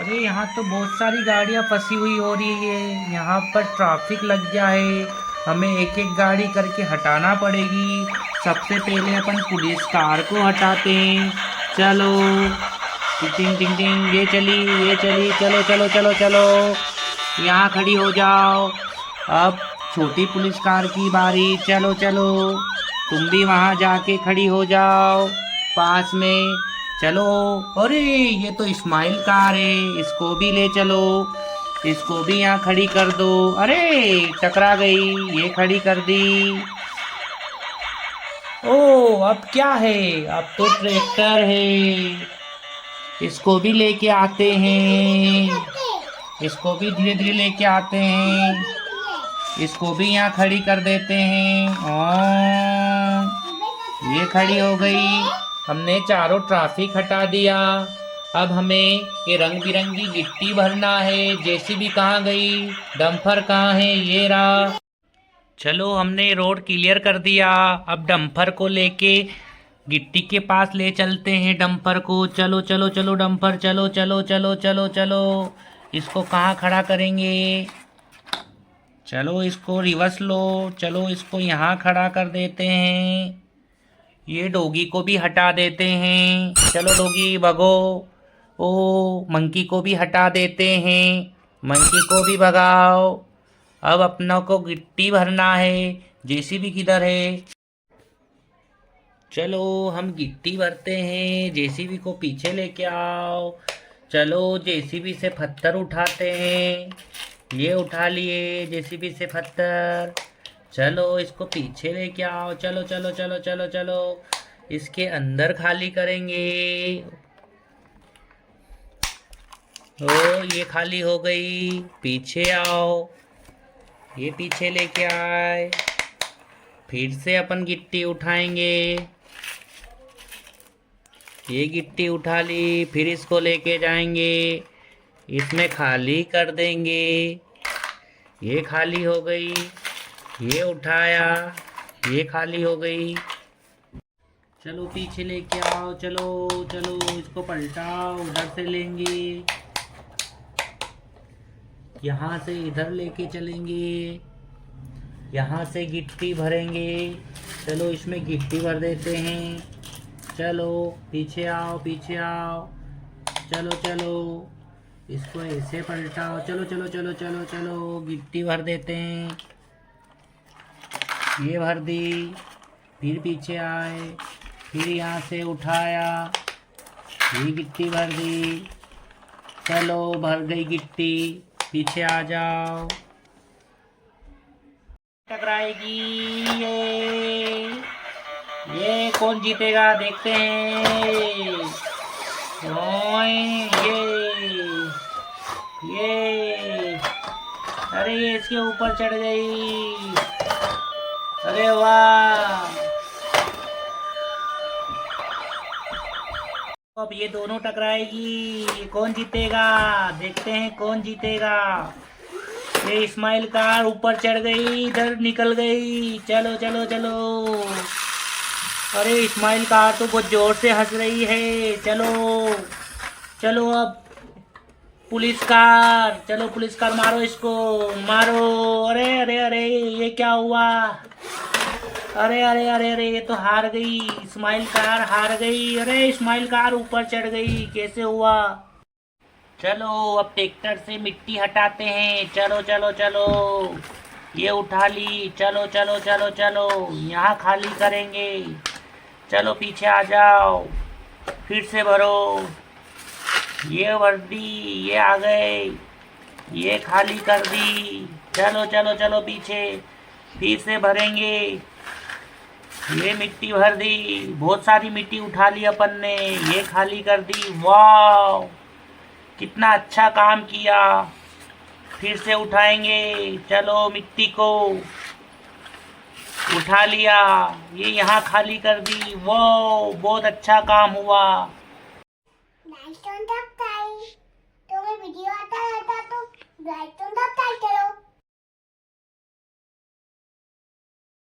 अरे यहाँ तो बहुत सारी गाड़ियाँ फंसी हुई हो रही है। यहाँ पर ट्रैफिक लग गया है। हमें एक एक गाड़ी करके हटाना पड़ेगी। सबसे पहले अपन पुलिस कार को हटाते हैं। चलो, टिंग टिंग टिंग टिंग, ये चली, चलो चलो चलो चलो, यहाँ खड़ी हो जाओ। अब छोटी पुलिस कार की बारी। चलो चलो, तुम भी वहाँ जाके खड़ी हो जाओ पास में। चलो। अरे ये तो इस्माइल कार है, इसको भी ले चलो। इसको भी यहाँ खड़ी कर दो। अरे टकरा गई, ये खड़ी कर दी। ओ, अब क्या है? अब तो ट्रैक्टर है, इसको भी लेके आते हैं। इसको भी धीरे धीरे लेके आते हैं। इसको भी यहाँ खड़ी कर देते हैं। ये खड़ी हो गई। हमने चारों ट्रैफिक हटा दिया। अब हमें ये रंग बिरंगी गिट्टी भरना है। जेसीबी कहाँ गई? डंपर कहाँ है? ये रहा। चलो, हमने रोड क्लियर कर दिया। अब डंपर को लेके गिट्टी के पास ले चलते हैं डंपर को। चलो चलो चलो डंपर, चलो चलो चलो चलो चलो। इसको कहाँ खड़ा करेंगे? चलो, इसको रिवर्स लो। चलो, इसको यहाँ खड़ा कर देते हैं। ये डॉगी को भी हटा देते हैं। चलो डॉगी भगो। ओ, मंकी को भी हटा देते हैं। मंकी को भी भगाओ। अब अपना को गिट्टी भरना है। जेसीबी किधर है? चलो, हम गिट्टी भरते हैं। जेसीबी को पीछे लेके आओ। चलो, जेसीबी से पत्थर उठाते हैं। ये उठा लिए जेसीबी से पत्थर। चलो, इसको पीछे लेके आओ। चलो चलो चलो चलो चलो, इसके अंदर खाली करेंगे। ओ, ये खाली हो गई। पीछे आओ। ये पीछे लेके आए। फिर से अपन गिट्टी उठाएंगे। ये गिट्टी उठा ली। फिर इसको लेके जाएंगे, इसमें खाली कर देंगे। ये खाली हो गई। ये उठाया, ये खाली हो गई। चलो, पीछे लेके आओ। चलो चलो, इसको पलटाओ। उधर से लेंगे, यहाँ से इधर लेके चलेंगे। यहाँ से गिट्टी भरेंगे। चलो, इसमें गिट्टी भर देते हैं। चलो, पीछे आओ, पीछे आओ। चलो चलो, इसको ऐसे पलटाओ। चलो चलो चलो चलो चलो, गिट्टी भर देते हैं। ये भर दी। फिर पीछे आए। फिर यहाँ से उठाया, ये गिट्टी भर दी। चलो, भर गई गिट्टी। पीछे आ जाओ। टकराएगी। ये कौन जीतेगा देखते हैं। ओए, ये अरे ये इसके ऊपर चढ़ गई। अरे वाह। अब ये दोनों टकराएगी। कौन जीतेगा देखते हैं, कौन जीतेगा। ये इस्माइल कार ऊपर चढ़ गई, इधर निकल गई। चलो चलो चलो। अरे इस्माइल कार तो बहुत जोर से हंस रही है। चलो चलो, अब पुलिस कार। चलो पुलिस कार, मारो इसको, मारो। अरे अरे अरे, ये क्या हुआ? अरे अरे अरे अरे, ये तो हार गई। इस्माइल कार हार गई। अरे इस्माइल कार ऊपर चढ़ गई, कैसे हुआ? चलो, अब ट्रैक्टर से मिट्टी हटाते हैं। चलो चलो चलो, ये उठा ली। चलो चलो चलो चलो, यहाँ खाली करेंगे। चलो, पीछे आ जाओ। फिर से भरो। ये भर दी। ये आ गए। ये खाली कर दी। चलो चलो चलो, पीछे फिर से भरेंगे। ये मिट्टी भर दी। बहुत सारी मिट्टी उठा ली अपन ने। ये खाली कर दी। वाह, कितना अच्छा काम किया। फिर से उठाएंगे। चलो, मिट्टी को उठा लिया। ये यहाँ खाली कर दी। वो बहुत अच्छा काम हुआ। तुम्हें वीडियो आता रहता तो लाइक तो दबाओ करो।